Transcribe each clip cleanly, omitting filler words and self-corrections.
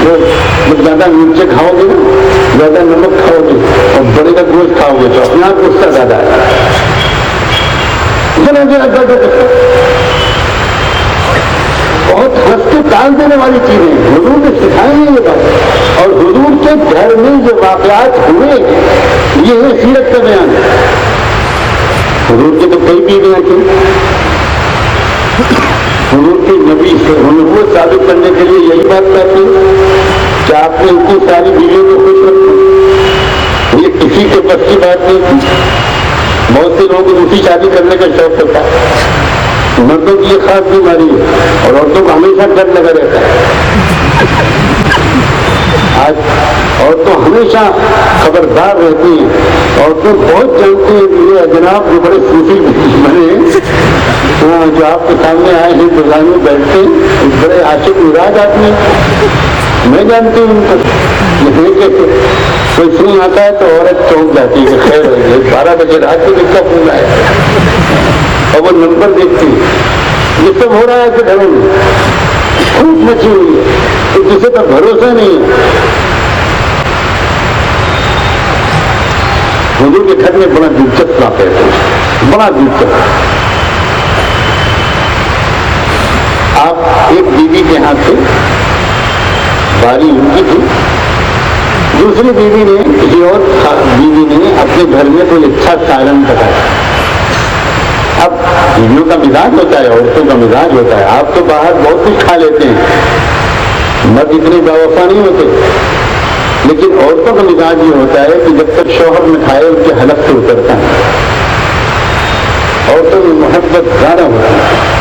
وہ جب زیادہ مرچیں کھاؤ گے نا، زیادہ نمک کھاؤ گے اور بڑے کا گوشت کھاؤ گے تو اپنے آپ غصہ زیادہ ہے. بہت ہنس کے ٹال دینے والی چیزیں حضور نے سکھائی ہیں یہ بات. اور حضور کے گھر میں جو واقعات ہوئے یہ ہے سیرت کا بیان. حضور کے تو کئی بیویاں تھیں. حضور کے نبی سے نبوت ثابت کرنے کے لیے یہی بات کہتے ہیں کہ آپ نے اتنی ساری بیویوں کو خوش رکھا. یہ کسی کے بس کی بات نہیں تھی. بہت سے لوگوں کو دوسری شادی کرنے کا شوق ہوتا ہے. مردوں کی یہ خاص بیماری ہے اور عورتوں کو ہمیشہ ڈر لگا رہتا ہے. آج عورتوں ہمیشہ خبردار رہتی ہیں. عورتیں بہت جانتی ہیں کہ یہ جناب جو بڑے صوفی بنے جو آپ کے سامنے آئے ہیں بزانی میں بیٹھتے ہیں بڑے عاشق مزاج آدمی. میں جانتی ہوں ان کو. یہ دیکھ کے کوئی فون آتا ہے تو عورت چونک جاتی ہے. خیر 12 بجے رات کو کس کا فون آیا اور وہ نمبر دیکھتی ہے. یہ سب ہو رہا ہے کہ گھروں میں خوب مچی ہوئی ہے تو کسی کا بھروسہ نہیں ہے. حضور کے گھر میں بڑا دلچسپ واقعہ ہے. بڑا دلچسپ. آپ ایک بیوی کے ہاتھ سے باری ان کی تھی. دوسری بیوی نے کسی اور بیوی نے اپنے گھر میں کوئی اچھا سالن پکایا. اب بیویوں کا مزاج ہوتا ہے, عورتوں کا مزاج ہوتا ہے. آپ تو باہر بہت کچھ کھا لیتے ہیں, مرد اتنے باوفا نہیں ہوتے. لیکن عورتوں کا مزاج یہ ہوتا ہے کہ جب تک شوہر میں کھائے ان کے حلق سے اترتا ہے. عورتوں میں محبت زیادہ ہوتی ہے.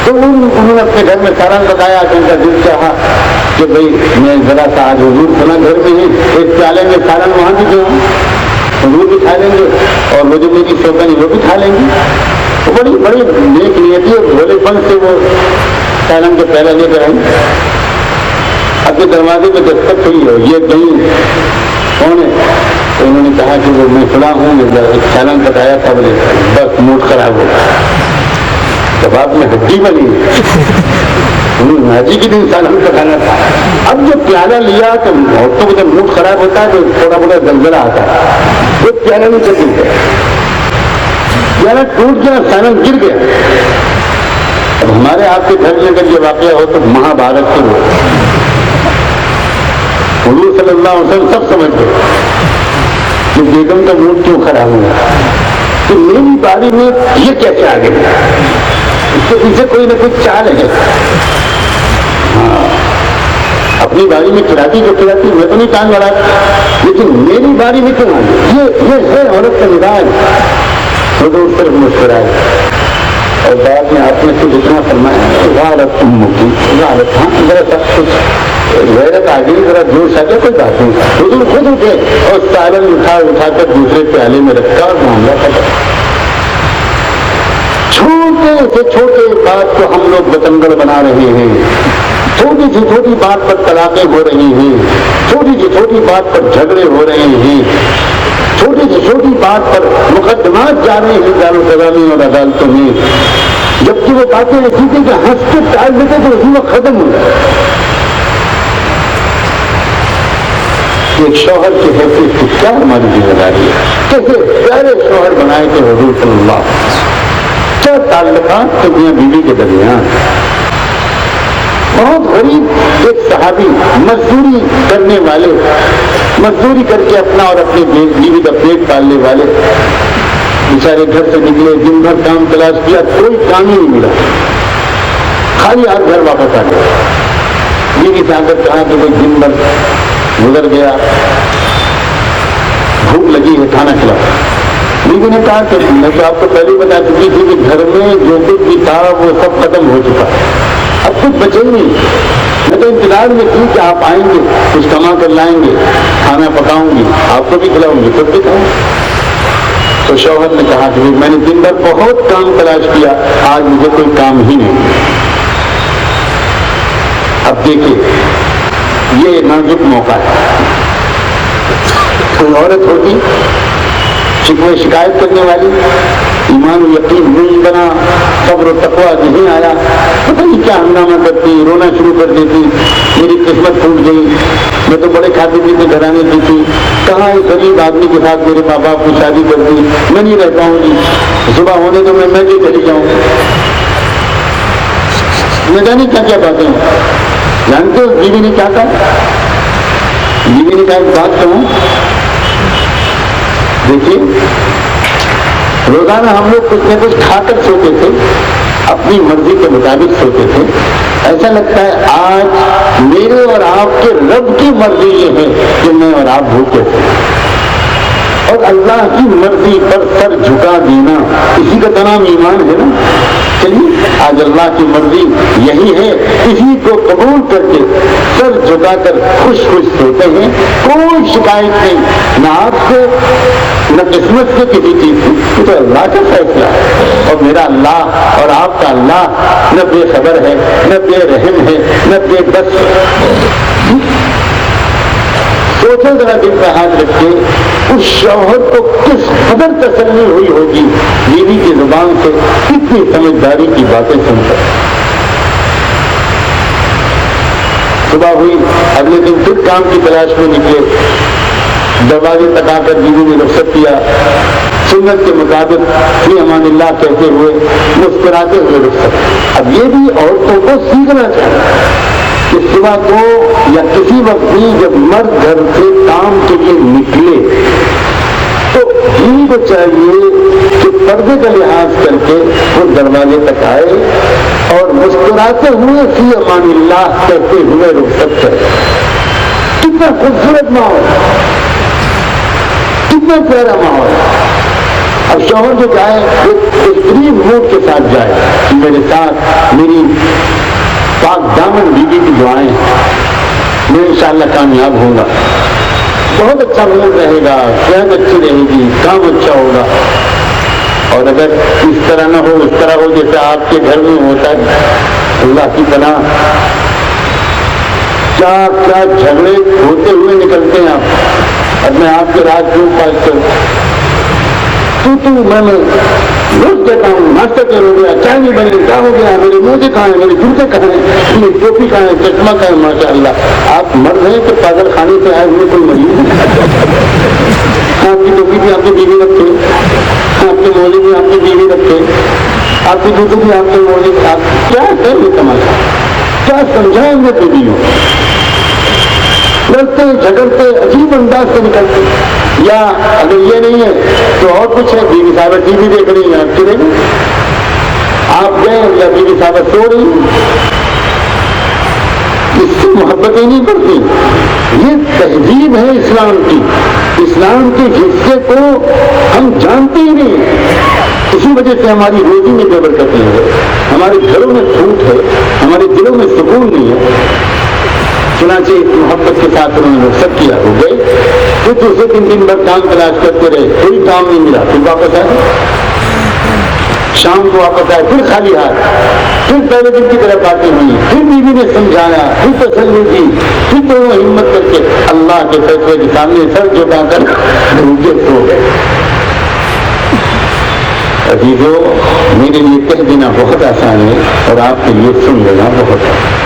تو انہوں نے اپنے گھر میں سالن پکایا تو ان کا دل چاہا کہ بھائی میں ذرا سا آج حضور سنا گھر میں ہی ایک پیالے میں سالن وہاں بھی جو حضور بھی کھا لیں گے اور وہ جو میری شوقن وہ بھی کھا لیں گے. وہ بڑی بڑی نیک نیتی اور بھولے پن سے وہ سالن کو پہلے لے کر آئی. اب کے دروازے میں دستخط ہوئی ہو یہ کہیں کون ہے تو انہوں نے کہا کہ وہ میں سنا ہوں سالن پکایا تھا. بولے بس موڈ خراب ہو گیا. کباب میں ہڈی بنی ناجی کے دن سالن پکانا تھا. اب جو پیالہ لیا تو عورتوں کو جب موڈ خراب ہوتا ہے تو تھوڑا بڑا زلزلہ آتا ہے. وہ پیالہ نہیں چل گیا, پیالہ ٹوٹ گیا, سالن گر گیا. اب ہمارے آپ کے گھر میں اگر یہ واقعہ ہو تو مہابھارت سے ہو. حضور صلی اللہ علیہ وسلم سب سمجھتے کہ بیگم کا موڈ کیوں خراب ہوا تو میری باری میں یہ کیسے آ گیا. اس کے پیچھے کوئی نہ کوئی چال ہے. ہاں اپنی باری میں کھلاتی جو کھلاتی میں تو نہیں ٹانگ لڑا, لیکن میری باری میں کیوں آ گئی. یہ ہے عورت کا مزاج. حضور صرف مسکرائے اور بعد میں آپ نے خود اتنا فرمایا غارت امک کی غارت. ہاں ذرا سب کچھ غیرت آ گئی, ذرا جوش آ گیا, کوئی بات نہیں. حضور خود اٹھے اور سالن اٹھا کر دوسرے پیالے میں رکھا اور معاملہ ختم. چھوٹے سے چھوٹے بات کو ہم لوگ بتنگڑ بنا رہے ہیں. چھوٹی سی چھوٹی بات پر طلاقیں ہو رہی ہیں. چھوٹی سی چھوٹی بات پر جھگڑے ہو رہے ہیں. چھوٹی سی چھوٹی بات پر مقدمات جا رہے ہیں دارالقضامی اور عدالتوں میں. جبکہ وہ باتیں ایسی تھیں کہ ہنس کے ٹال دیتے تو اسی وقت ختم ہو جائے. ایک شوہر کی حیثیت کی کیا ہماری ذمہ داری ہے. کیسے پیارے شوہر بنائے تھے حضور صلی اللہ علیہ وسلم. کیا تعلقات تھے میاں بیوی کے درمیان. بہت غریب ایک صحابی مزدوری کرنے والے, مزدوری کر کے اپنا اور اپنی بیوی کا پیٹ پالنے والے بیچارے گھر سے نکلے, دن بھر کام تلاش کیا, کوئی کام ہی نہیں ملا, خالی ہاتھ گھر واپس آ گیا. بیوی سے آ کر کہا کہ کوئی دن بھر گزر گیا, بھوک لگی ہے, کھانا کھلاؤ. بیوی نے کہا کہ میں تو آپ کو پہلے بتا چکی تھی کہ گھر میں جو کچھ بھی تھا وہ سب ختم ہو چکا, اب کچھ بچے نہیں. میں تو انتظار میں تھی کہ آپ آئیں گے, کچھ کما کر لائیں گے, کھانا پکاؤں گی, آپ کو بھی کھلاؤں گی, خود بھی کھاؤں. تو شوہر نے کہا کہ میں نے دن بھر بہت کام تلاش کیا, آج مجھے کوئی کام ہی نہیں. اب دیکھیے یہ نازک موقع ہے. کوئی عورت ہوتی شکوے شکایت کرنے والی, ایمان و یقین نہیں بنا، صبر و تقویٰ نہیں آیا، پتہ نہیں کیا ہنگامہ کرتی، رونا شروع کر دیتی، میری قسمت ٹوٹ گئی، میں تو بڑے کھاتے پیتے گھرانے کی تھی، کہاں ایک غریب آدمی کے ساتھ میرے ماں باپ کی شادی کر دی، میں نہیں رہ پاؤں گی، صبح ہونے تو میں بھی چلی جاؤں، میں جانے کیا کیا باتیں ہیں۔ جانتے ہو بیوی نے کیا کہا؟ بیوی نے کہا ایک بات کہوں، دیکھیے روزانہ ہم لوگ کچھ نہ کچھ کھا کر سوتے تھے، اپنی مرضی کے مطابق سوتے تھے، ایسا لگتا ہے آج میرے اور آپ کے رب کی مرضی یہ ہے کہ میں اور آپ بھوکے تھے، اور اللہ کی مرضی پر سر جھکا دینا اسی کا نام ایمان ہے نا۔ چلیے آج اللہ کی مرضی یہی ہے، اسی کو قبول کر کے سر جھکا کر خوش خوش سوتے ہیں، کوئی شکایت نہیں، نہ آپ سے نہ قسمت سے کسی چیز کی، یہ تو اللہ کا فیصلہ ہے، اور میرا اللہ اور آپ کا اللہ نہ بے خبر ہے، نہ بے رحم ہے، نہ بے بس ہے۔ سوچو ذرا دل کا ہاتھ رکھ کے اس شوہر کو کس قدر تسلی ہوئی ہوگی بیوی کی زبان سے کتنی سمجھداری کی باتیں سن کر۔ صبح ہوئی، اگلے دن پھر کام کی تلاش میں نکلے، دروازے تک آ کر بیوی نے رخصت کیا، سنت کے مطابق فی امان اللہ کہتے ہوئے مسکراتے ہوئے رخصت۔ اب یہ بھی عورتوں کو سیکھنا چاہیے کہ صبح کو یا کسی وقت بھی جب مرد گھر سے کام کے لیے نکلے تو بیوی کو چاہیے کہ پردے کا لحاظ کر کے وہ دروازے تک آئے اور مسکراتے ہوئے فی امان اللہ کہتے ہوئے رخصت کرے۔ کتنا خوبصورت ماحول، کتنا پیارا ماحول۔ اب شوہر جو جائے وہ بہترین موڈ کے ساتھ جائے کہ میرے ساتھ میری پاک دامن بیوی کی دعائیں، میں انشاءاللہ کامیاب ہوں گا، بہت اچھا موڈ رہے گا، صحت اچھی رہے گی، کام اچھا ہوگا۔ اور اگر اس طرح نہ ہو، اس طرح ہو جیسے آپ کے گھر میں ہوتا ہے، اللہ کی پناہ کیا کیا جھگڑے ہوتے ہوئے نکلتے ہیں آپ۔ اب میں آپ کے راز کیوں پاس کروں، تو میں روز کہتا ہوں ناشتہ کیا ہو گیا، چائے نہیں بن گئی، کیا ہو گیا، میرے موزے کہاں ہیں، میرے جوتے کہاں ہیں، میری ٹوپی کہاں ہے، چشمہ کہاں ہے۔ ماشاء اللہ آپ مرد ہیں کہ پاگل خانے سے آئے ہوئے کوئی مریض ہے؟ آپ کی ٹوپی بھی آپ کی بیوی رکھتے، آپ کے موزے بھی آپ کی بیوی رکھتے، آپ کے جوتے بھی آپ کے موزے، آپ کیا ہے یہ تماشا، کیا سمجھائیں گے بیویوں؟ لڑتے جھگڑتے عجیب انداز سے نکلتے، یا اگر یہ نہیں ہے تو اور کچھ ہے، بیوی صاحبہ ٹی وی دیکھ رہی ہیں، آپ چلے گئے، آپ گئے یا بیوی صاحبہ سو رہی ہیں، اس سے محبت ہی نہیں کرتی۔ یہ تہذیب ہے اسلام کی، اسلام کے حصے کو ہم جانتے ہی نہیں، اسی وجہ سے ہماری روزی میں بے برکتی ہے، ہمارے گھروں میں پھوٹ ہے، ہمارے دلوں میں سکون نہیں ہے۔ چنانچہ محبت کے ساتھ انہوں نے رخصت کیا، ہو گئے، پھر دوسرے دن بھر کام تلاش کرتے رہے، کوئی کام نہیں ملا، پھر واپس آئے، شام کو واپس آئے، پھر خالی ہاتھ، پھر پہلے دن کی طرح باتیں ہوئی، پھر بیوی نے سمجھایا، پھر تسلی دی، پھر تو وہ ہمت کر کے اللہ کے فیصلے کے سامنے سر جھکا کر روکے سو گئے۔ عزیزو، میرے لیے کہہ دینا بہت آسان ہے اور آپ کے لیے سن لینا بہت آسان۔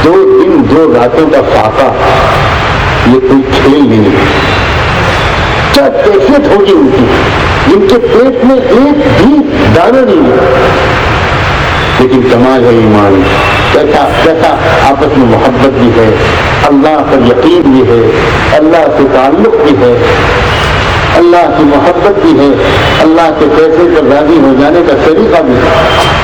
2 دن 2 راتوں کا فاقہ یہ کوئی کھیل نہیں ہے۔ کیا کیفیت ہوگی ان کی، جن کے پیٹ میں ایک بھی دانہ نہیں ہے، لیکن کمال ہے ایمان، کیسا آپس میں محبت بھی ہے، اللہ پر یقین بھی ہے، اللہ سے تعلق بھی ہے، اللہ کی محبت بھی ہے، اللہ کے فیصلے پر راضی ہو جانے کا طریقہ بھی ہے۔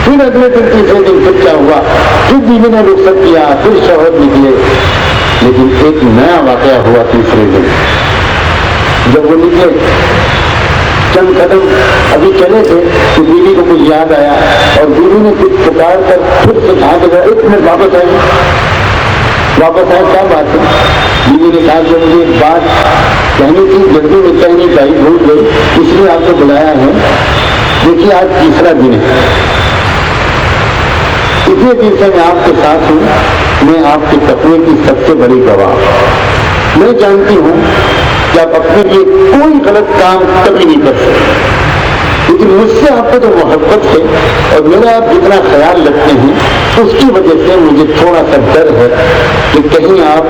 پھر اگلے دن تیسرے دن پھر کیا ہوا، پھر بیوی نے رخصت کیا، پھر شوہر نکلے، لیکن ایک نیا واقعہ ہوا تیسرے دن۔ جب وہ نکلے چند قدم ابھی چلے تھے تو بیوی کو کچھ یاد آیا اور بیوی نے کچھ پکار کر پھر سے کہا کہ ایک منٹ واپس آئے، کیا بات ہے؟ بیوی نے کہا کہ مجھے ایک بات کہنی تھی، جلدی میں کہہ نہیں پائی، بھول گئی، اس لیے آپ کو بلایا ہے۔ دیکھیے آج تیسرا دن ہے، اسی دن سے میں آپ کے ساتھ ہوں، میں آپ کے تقوی کی سب سے بڑی گواہ۔ میں جانتی ہوں کہ آپ اپنے لیے کوئی غلط کام کبھی نہیں کر سکتے، لیکن مجھ سے آپ کو جو محبت ہے اور میرا آپ جتنا خیال رکھتے ہیں اس کی وجہ سے مجھے تھوڑا سا ڈر ہے کہ کہیں آپ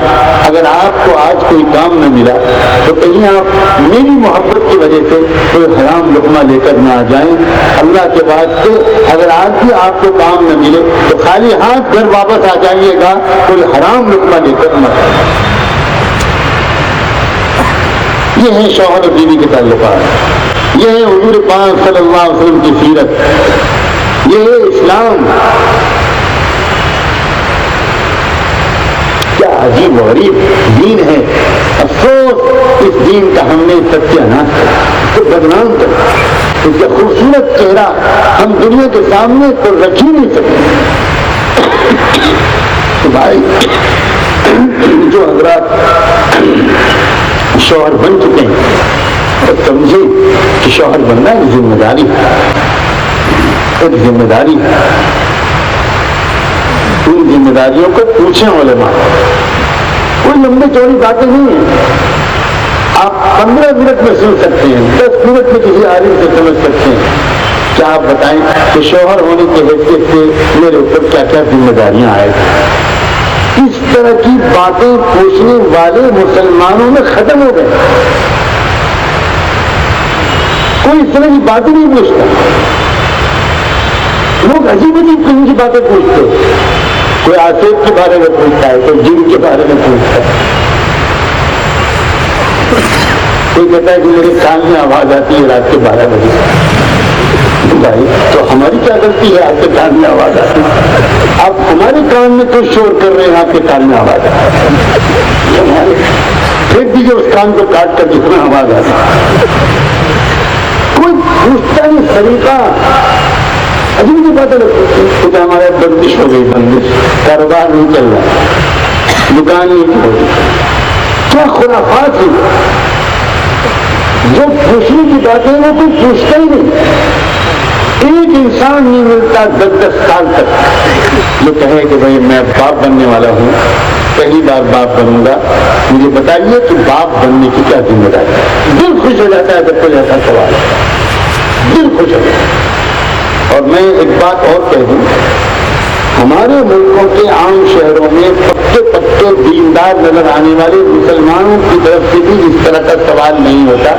اگر آپ کو آج کوئی کام نہ ملا تو کہیں آپ میری محبت کی وجہ سے کوئی حرام لقمہ لے کر نہ آ جائیں. اللہ کے واسطے اگر آج بھی آپ کو کام نہ ملے تو خالی ہاتھ گھر واپس آ جائیے گا, کوئی حرام لقمہ لے کر نہ آئے. یہ ہے شوہر اور بیوی کے تعلقات, یہ ہے حضور پاک صلی اللہ علیہ وسلم کی سیرت, یہ ہے اسلام. کیا عجیب و غریب دین ہے. افسوس اس دین کا ہم نے ستیہ ناش کر, اس کو بدنام کر, اس کا خوبصورت چہرہ ہم دنیا کے سامنے تو رکھ ہی نہیں سکتے. تو بھائی جو حضرات شوہر بن چکے ہیں تو سمجھے کہ شوہر بننا ایک ذمہ داری ہے, ایک ذمہ داری ہے. ان ذمہ داریوں کو پوچھیں علماء, کوئی لمبی چوڑی باتیں نہیں ہیں. آپ 15 منٹ میں سن سکتے ہیں, 10 منٹ میں کسی عالم سے سمجھ سکتے ہیں. کیا آپ بتائیں کہ شوہر ہونے کی حیثیت سے میرے اوپر کیا کیا ذمہ داریاں آئے گی. اس طرح کی باتیں پوچھنے والے مسلمانوں میں ختم ہو گئے. کوئی اس طرح کی باتیں نہیں پوچھتا. لوگ عجیب عجیب قسم کی باتیں پوچھتے ہیں. کوئی آصف کے بارے میں پوچھتا ہے, کوئی جن کے بارے میں پوچھتا ہے, کوئی کہتا ہے کہ میرے کان میں آواز آتی ہے رات کے 12 بجے. بھائی تو ہماری کیا غلطی ہے آپ کے کان میں آواز آتی ہے؟ آپ ہمارے کان میں تو شور کر رہے ہیں, آپ کے کان میں آواز آتی ہے. پھر دیجیے اس کان کو کاٹ کر جس میں آواز آتی ہے. کوئی پوچھتا نہیں طریقہ. عجیب کی باتیں لگتی ہے. ہمارے بندش ہو گئی, بندش, کاروبار نہیں چل رہا, دکان نہیں ہو گئی. کیا خرافات ہے. جو پوچھنے کی باتیں وہ کوئی پوچھتا ہی نہیں. ایک انسان نہیں ملتا 10-10 سال تک جو کہے کہ بھائی میں باپ بننے والا ہوں, پہلی بار باپ بنوں گا, مجھے بتائیے کہ باپ بننے کی کیا ذمہ داری ہے. دل خوش ہو جاتا ہے جب کوئی ایسا سوال ہے, دل خوش ہو جاتا ہے. اور میں ایک بات اور کہہ دوں, ہمارے ملکوں کے عام شہروں میں پکے پکے دیندار نظر آنے والے مسلمانوں کی طرف سے بھی اس طرح کا سوال نہیں ہوتا.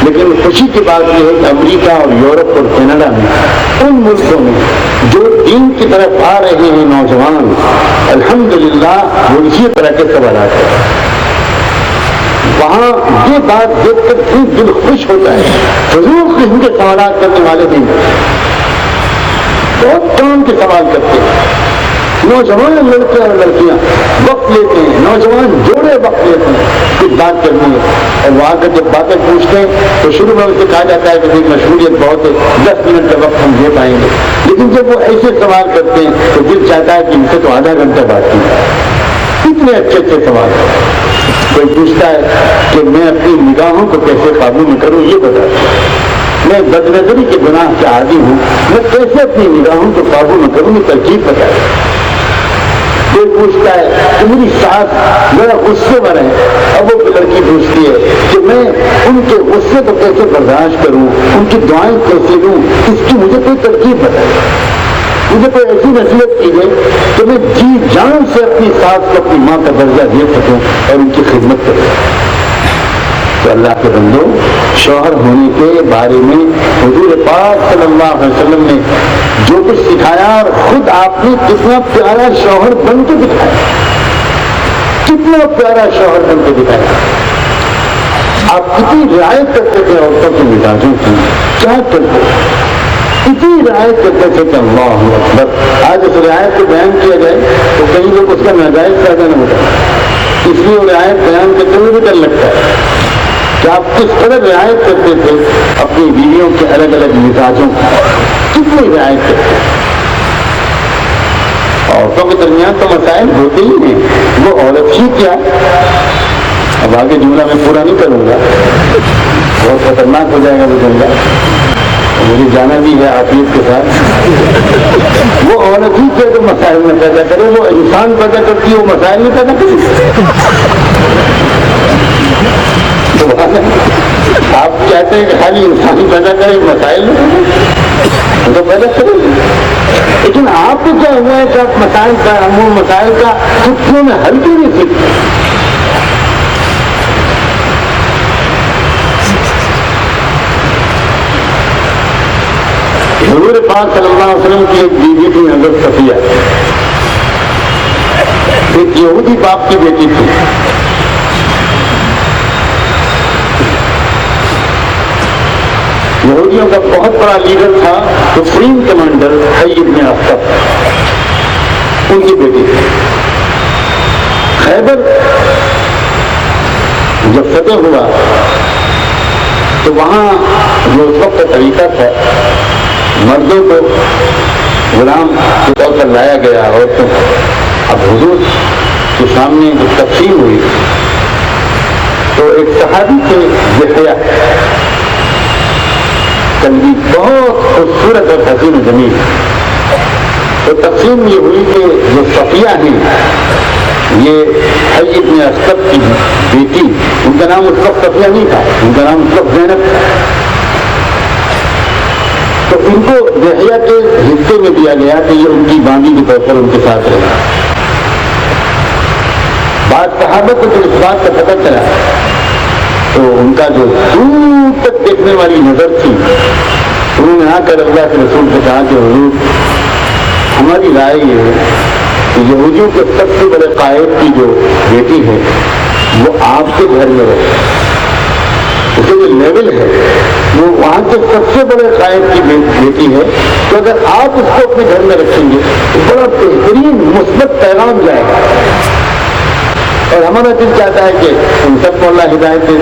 لیکن خوشی کی بات یہ ہے کہ امریکہ اور یورپ اور کینیڈا میں, ان ملکوں میں جو دین کی طرف آ رہے ہیں نوجوان, الحمدللہ وہ اسی طرح کے سوالات ہیں. وہاں یہ بات دیکھ کر دل خوش ہوتا ہے. فضول قسم کے سوالات کرنے والے نہیں, بہت کام کے سوال کرتے ہیں. نوجوان لڑکے اور لڑکیاں وقت لیتے ہیں, نوجوان جوڑے وقت لیتے ہیں کچھ بات کرنے میں, اور وہاں کر جب باتیں پوچھتے ہیں تو شروع میں اسے کہا جاتا ہے کہ مشغولیت بہت ہے, 10 منٹ کا وقت ہم دے پائیں گے. لیکن جب وہ ایسے سوال کرتے ہیں تو دل چاہتا ہے کہ ان سے تو آدھا گھنٹہ بات کی. کتنے اچھے اچھے سوال ہیں. کوئی پوچھتا ہے کہ میں اپنی نگاہوں کو کیسے قابو میں کروں, یہ بتا. میں بدنظری کے گناہ کے عادی ہوں, میں کیسے اپنی نگاہوں کو قابو میں کروں, یہ ترکیب بتائے. کوئی پوچھتا ہے کہ میری ساس میرا غصے میں ہے, اب وہ لڑکی پوچھتی ہے کہ میں ان کے غصے کو کیسے برداشت کروں, ان کی دعائیں کیسے دوں, اس کی مجھے کوئی ترکیب بتائے. مجھے کوئی ایسی نصیحت کی ہے کہ میں جی جان سے اپنی ساس کو اپنی ماں کا درجہ دے سکوں اور ان کی خدمت کروں. تو اللہ کے بندو, شوہر ہونے کے بارے میں حضور پاک صلی اللہ علیہ وسلم نے جو کچھ سکھایا, اور خود آپ نے کتنا پیارا شوہر بن کے دکھایا, کتنا پیارا شوہر بن کے دکھایا. آپ کتنی رعایت کرتے تھے عورتوں کے مزاجوں کی, کیا کرتے, اتنی رعایت کرتے تھے کہ اللہ اکبر. آج اس رعایت کو بیان کیا جائے تو کئی لوگ اس کا ناجائز فائدہ نہ ہوتا, اس لیے وہ رعایت بیان کرتے ہوئے بھی ڈر لگتا ہے کہ آپ کس طرح رعایت کرتے تھے اپنی بیویوں کے الگ الگ مزاجوں کی, کتنی رعایت کرتے ہیں. عورتوں کے درمیان تو مسائل ہوتے ہی ہیں, وہ عورت ہی کیا. اب آگے جملہ میں پورا نہیں کروں گا, بہت خطرناک ہو جائے گا وہ جملہ, مجھے جانا بھی ہے عافیت کے ساتھ. وہ عورت ہی کیا تو مسائل میں پیدا کرے, وہ انسان پیدا کرتی ہے, وہ مسائل میں پیدا کرتی. آپ کہتے ہیں کہ خالی انسانی پیدا کرے مسائل تو پیدا کریں گے، لیکن آپ کو کیا ہوا ہے کہ آپ مسائل کا امور مسائل کا چٹکیوں میں حل کیوں نہیں سیکھتے؟ حضور پاک صلی اللہ علیہ وسلم کی ایک بیوی تھی حضرت صفیہ، ایک یہودی باپ کی بیٹی تھی۔ یہودیوں کا بہت بڑا لیڈر تھا سپریم کمانڈر حی بن اخطب، ان کی بیٹی تھی۔ خیبر جب فتح ہوا تو وہاں جو اس وقت کا طریقہ تھا، مردوں کو غلام کے طور پر لایا گیا، عورتوں کو۔ اب حضور کے سامنے جو تقسیم ہوئی تو ایک صحابی تھے یحییٰ، کلبی، بہت خوبصورت اور حسین و جمیل۔ تو تقسیم یہ ہوئی کہ جو صفیہ ہیں یہ حی بن اخطب کی بیٹی، ان کا نام اس وقت صفیہ نہیں تھا، ان کا نام اس وقت زینب تھا، تو ان کو یحییٰ کے حصے میں دیا گیا کہ یہ ان کی باندھی کے طور پر ان کے ساتھ رہے۔ بعض صحابہ کو جب اس بات کا پتہ چلا تو ان کا جو دور تک دیکھنے والی نظر تھی، انہوں نے آ کر اللہ کے رسول سے کہا کہ حضور ہماری رائے یہ ہے کہ یہودیوں کے سب سے بڑے قائد کی جو بیٹی ہے وہ آپ کے گھر میں رہے، اس کا جو لیول ہے وہ وہاں کے سب سے بڑے قائد کی بیٹی ہے، تو اگر آپ اس کو اپنے گھر میں رکھیں گے تو بڑا بہترین مثبت پیغام جائے گا، اور ہمارا دل چاہتا ہے کہ ان سب کو اللہ ہدایت دے۔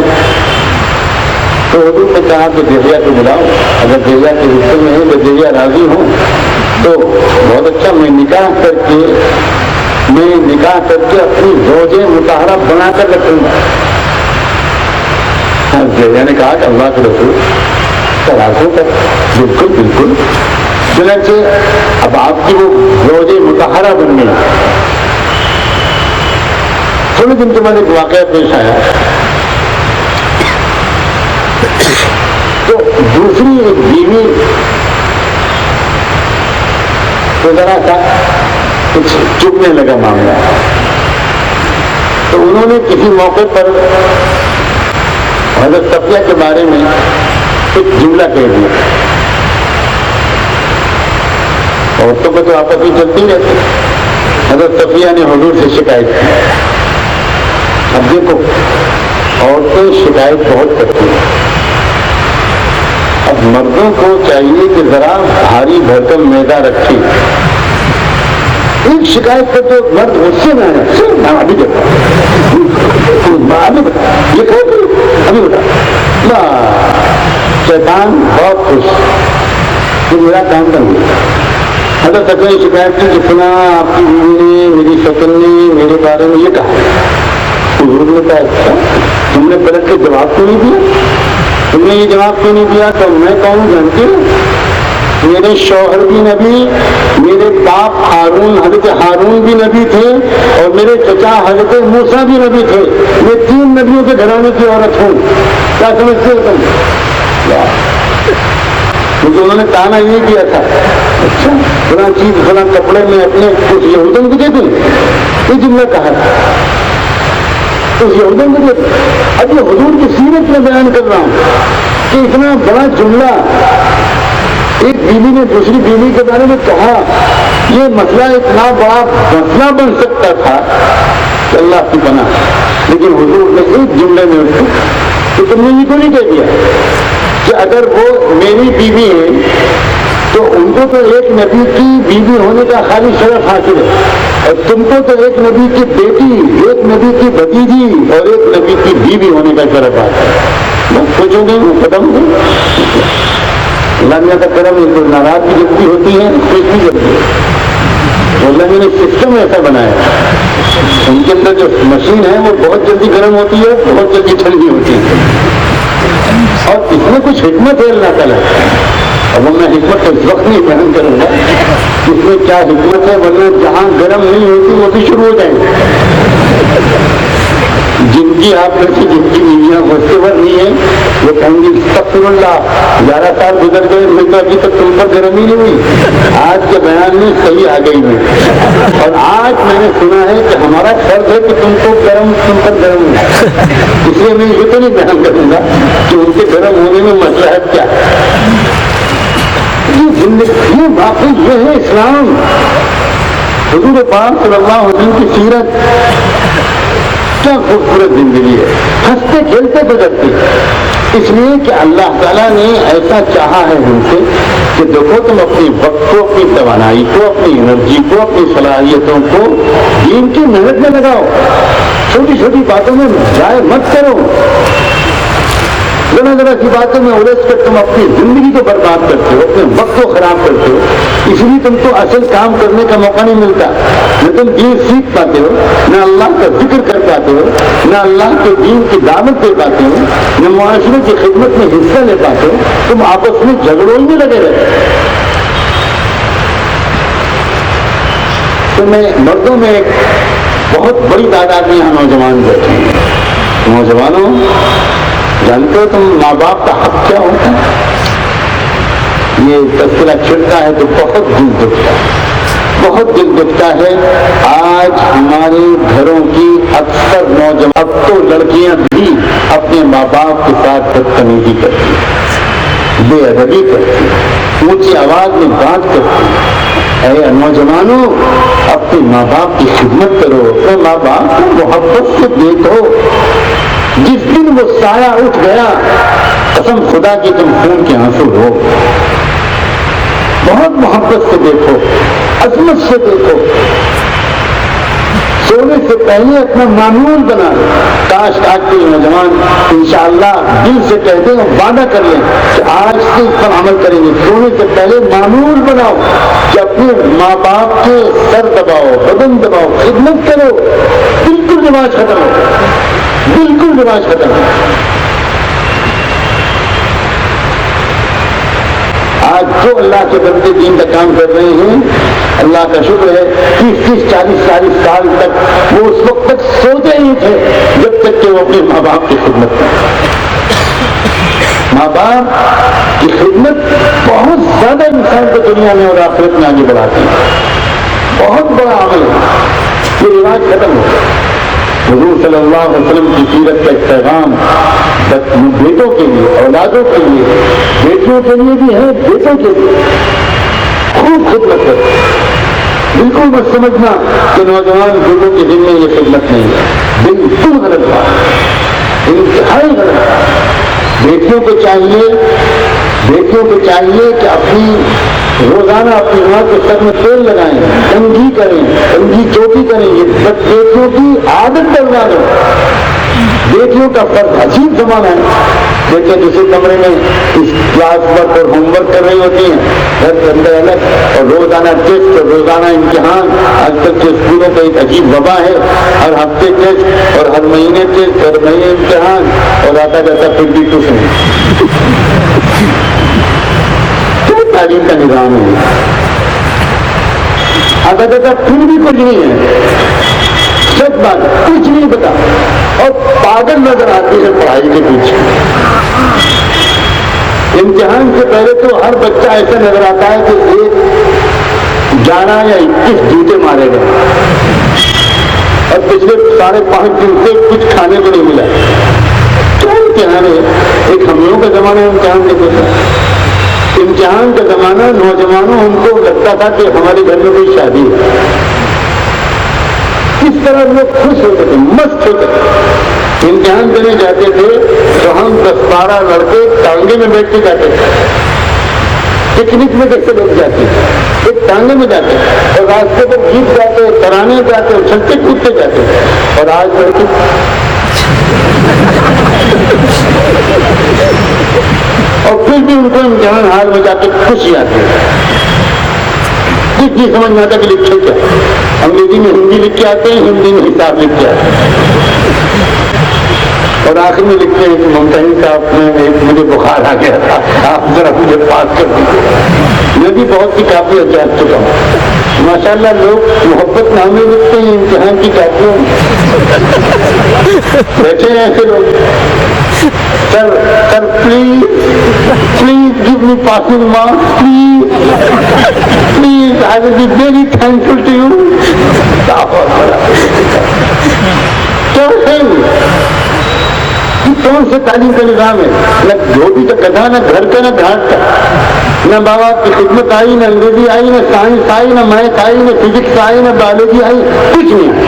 تو حضور نے کہا کہ یحییٰ کو بلاؤ، اگر یحییٰ کے حصے میں ہے تو یحییٰ راضی ہوں تو بہت اچھا، میں نکاح کر کے اپنی زوج مطہرہ بنا کر رکھوں گا۔ یحییٰ نے کہا کہ اللہ کے رسول ترازو کر، بالکل بالکل، چنانچہ اب آپ کی وہ زوج مطہرہ بن گئی۔ تھوڑے دن کے بعد ایک واقعہ پیش آیا، تو دوسری ایک بیوی تو ذرا سا کچھ چبنے لگا معاملہ، تو انہوں نے کسی موقع پر حضرت صفیہ کے بارے میں ایک جملہ کہہ دیا۔ عورتوں کو تو آپس میں چلتی رہتی، حضرت صفیہ نے حضور سے شکایت کی۔ اب دیکھو عورتیں شکایت بہت کرتی ہیں، اب مردوں کو چاہیے کہ ذرا بھاری بھرکم معدہ رکھے، ایک شکایت پر تو مرد غصے میں آیا، ابھی دیکھا یہ ابھی بتا، شیطان بہت خوش کہ میرا کام بن گیا۔ حضرت صفیہ نے شکایت کی کہ سنا آپ کی بیوی نے، میری شکل نے میرے بارے میں یہ کہا۔ حضور نے کہا اچھا، تم نے پلٹ کے جواب کیوں نہیں دیا؟ تم نے یہ جواب کیوں نہیں دیا؟ تو میں کہوں جانتی ہوں، میرے شوہر بھی نبی، میرے باپ ہارون، حضرت ہارون بھی نبی تھے، اور میرے چچا حضرت موسیٰ بھی نبی تھے، میں 3 نبیوں کے گھرانے کی عورت ہوں، کیا سمجھتے ہو تم؟ کیونکہ انہوں نے تانا یہ کیا تھا، اچھا فلاں چیز فلاں کپڑے میں اپنے کچھ یہودیوں کو دے دوں، یہ جملہ کہا تھا اس یہودیوں کو دے دوں۔ اب یہ حضور کی سیرت میں بیان کر رہا ہوں کہ اتنا بڑا جملہ ایک بیوی نے دوسری بیوی کے بارے میں کہا، یہ مسئلہ اتنا بڑا مسئلہ بن سکتا تھا کہ اللہ کی پناہ، لیکن حضور نے ایک جملے میں اس کو کہ تم نے یہ تو نہیں کہہ دیا کہ اگر وہ میری بیوی ہے تو ان کو تو ایک نبی کی بیوی ہونے کا خالی شرف حاصل ہے، اور تم کو تو ایک نبی کی بیٹی، ایک نبی کی بھتیجی اور ایک نبی کی بیوی ہونے کا شرف حاصل ہے۔ کچھ ہو گئی ختم ہو گئی۔ اللہ میاں کا کرم ہے، کوئی ناراض بھی جلدی ہوتی ہے، خوش بھی جلدی ہے۔ اللہ نے سسٹم ایسا بنایا، ان کے اندر جو مشین ہے وہ بہت جلدی گرم ہوتی ہے، بہت جلدی ٹھنڈی ہوتی ہے، اور اس میں کچھ حکمت ہے اللہ تعالیٰ۔ اب میں حکمت اس وقت نہیں بیان کروں گا اس میں کیا حکمت ہے، ورنہ جہاں گرم نہیں ہوتی وہ بھی شروع ہو جائیں گے۔ جن کی آپ میں سے جن کی بیویاں خوشگوار نہیں ہیں وہ کہیں گے استغفراللہ 11 سال گزر گئے میں تو ابھی تک تم پر گرم ہی نہیں ہوئی، آج کے بیان میں صحیح آ گئی میں، اور آج میں نے سنا ہے کہ ہمارا فرض ہے کہ تم پر گرم ہے، اس لیے میں یہ تو نہیں بیان کروں گا کہ ان کے گرم ہونے میں مصلحت کیا ہے۔ یہ زندگی باقی یہ ہے اسلام، حضور پاک صلی اللہ علیہ وسلم کی سیرت کیا خوبصورت زندگی ہے، ہنستے کھیلتے گزرتی، اس لیے کہ اللہ تعالیٰ نے ایسا چاہا ہے ہم سے کہ دیکھو تم اپنی وقت کو، اپنی توانائی کو، اپنی انرجی کو، اپنی صلاحیتوں کو دین کی محنت میں لگاؤ، چھوٹی چھوٹی باتوں میں ضائع مت کرو، ذرا ذرا سی باتوں میں الجھ کر تم اپنی زندگی کو برباد کرتے ہو، اپنے وقت کو خراب کرتے ہو، اس لیے تم کو اصل کام کرنے کا موقع نہیں ملتا، نہ تم دین سیکھ پاتے ہو، نہ اللہ کا ذکر کر پاتے ہو، نہ اللہ کے دین کی دعوت دے پاتے ہو، نہ معاشرے کی خدمت میں حصہ لے پاتے ہو، تم آپس میں جھگڑوں میں لگے رہتے ہو۔ تو میں مردوں میں ایک بہت بڑی تعداد میں یہاں نوجوان بیٹھے ہیں۔ نوجوانوں، جانتے ہو تم ماں باپ کا حق کیا ہوتا ہے؟ یہ تذکرہ چھڑتا ہے تو بہت دل دکھتا ہے، بہت دل دکھتا ہے۔ آج ہمارے گھروں کی اکثر نوجوان، اب تو لڑکیاں بھی اپنے ماں باپ کے ساتھ بدتمیزی کرتی ہیں، بے ادبی کرتی ہیں، اونچی آواز میں بات کرتی ہیں۔ اے نوجوانوں، اپنے ماں باپ کی خدمت کرو، اپنے ماں باپ کو محبت سے دیکھو۔ جس دن وہ سایہ اٹھ گیا، قسم خدا کی تم خون کے آنسو رو، بہت محبت سے دیکھو، عظمت سے دیکھو، سونے سے پہلے اپنا معمول بنا لو۔ کاش آج کے نوجوان انشاءاللہ دل سے کہتے ہیں، وعدہ کر لیں کہ آج سے اس پر عمل کریں گے، سونے سے پہلے معمول بناؤ کہ اپنے ماں باپ کے سر دباؤ، بدن دباؤ، خدمت کرو۔ بالکل رواج ختم ہو، بالکل رواج ختم ہے۔ آج جو اللہ کے بندے دین کا کام کر رہے ہیں، اللہ کا شکر ہے، 30-40 سال تک وہ اس وقت تک سوچے ہی تھے جب تک کہ وہ اپنے ماں باپ کی خدمت کریں۔ ماں باپ کی خدمت بہت زیادہ انسان کو دنیا میں اور آخرت میں آگے بڑھاتی ہے، بہت بڑا عمل ہے۔ یہ رواج ختم ہو۔ حضور صلی اللہ علیہ وسلم کی سیرت کا پیغام بیٹوں کے لیے، اولادوں کے لیے، بیٹیوں کے لیے بھی ہے، بیٹوں کے لیے خوب خدمت کرو۔ بالکل مت سمجھنا کہ نوجوان بیٹوں کے دل میں یہ خدمت نہیں ہے، بالکل غلط بات، انتہائی غلط بات۔ بیٹیوں کو چاہیے کہ اپنی روزانہ اپنی ماں کے سر میں تیل لگائیں، کنگھی کریں، کنگھی چوٹی کریں، یہ بیٹیوں کی عادت ڈلوا دو۔ بیٹیوں کا فرض عجیب زمانہ ہے، بیٹے دوسرے کمرے میں اس کلاس ورک اور ہوم ورک کر رہی ہوتی ہیں، گھر کے اندر الگ، اور روزانہ ٹیسٹ اور روزانہ امتحان۔ آج کل کے اسکولوں کا ایک عجیب وبا ہے، ہر ہفتے ٹیسٹ اور ہر مہینے ٹیسٹ، ہر مہینے امتحان، اور آتا جاتا پھر بھی ٹیوشن۔ تعلیم کا نظام ہے، آتا جاتا پھر بھی کچھ نہیں ہے، سچ بات کچھ نہیں پتا، اور پاگل نظر آتی ہے پڑھائی کے پیچھے۔ امتحان سے پہلے تو ہر بچہ ایسا نظر آتا ہے کہ ایک 11 یا 21 جوتے مارے گئے، اور پچھلے 5.5 دن سے کچھ کھانے کو نہیں ملا۔ کیا امتحان ہے؟ ایک ہم لوگوں کا زمانہ امتحان نہیں ہوتا، امتحان کا زمانہ نوجوانوں ان کو لگتا تھا کہ ہمارے گھر میں کوئی شادی ہے، کس طرح لوگ خوش ہوتے تھے، مست ہوتے تھے۔ امتحان دینے جاتے تھے تو ہم 10-12 لڑکے ٹانگے میں بیٹھ کے جاتے تھے، پکنک میں کیسے لوگ جاتے تھے، ایک ٹانگے میں جاتے اور راستے پر گیت جاتے، ترانے جاتے، چھلتے کودتے جاتے، اور آج لڑکے اور پھر بھی ان کو امتحان حال میں جا کے خوشی آتی ہے، کچھ نہیں سمجھ میں آتا کہ لکھے کیا، انگریزی میں ہندی لکھ کے آتے ہیں، ہندی میں حساب لکھ کے آتے ہیں، اور آخر میں لکھتے ہیں کہ ممتحن صاحب میں مجھے بخار آ گیا تھا، آپ ذرا مجھے پاس کر دیجیے۔ میں بھی بہت سی کاپیاں چاہ چکا ہوں، ماشاء اللہ لوگ محبت نامے لکھتے ہیں امتحان کی کاپیوں میں۔ بیٹھے ہیں ایسے لوگ, sir sir please please give me passing marks please I will be very thankful to you. کیا ہے کون سے تعلیم کا نظام ہے؟ نہ دھوبی کا گدھا, نہ گھر کا, نہ گھاٹ کا, نہ ماں باپ کی خدمت آئی, نہ انگریزی آئی, نہ سائنس آئی, نہ میتھ آئی, نہ فزکس آئی, نہ بایولوجی آئی, کچھ نہیں آئی.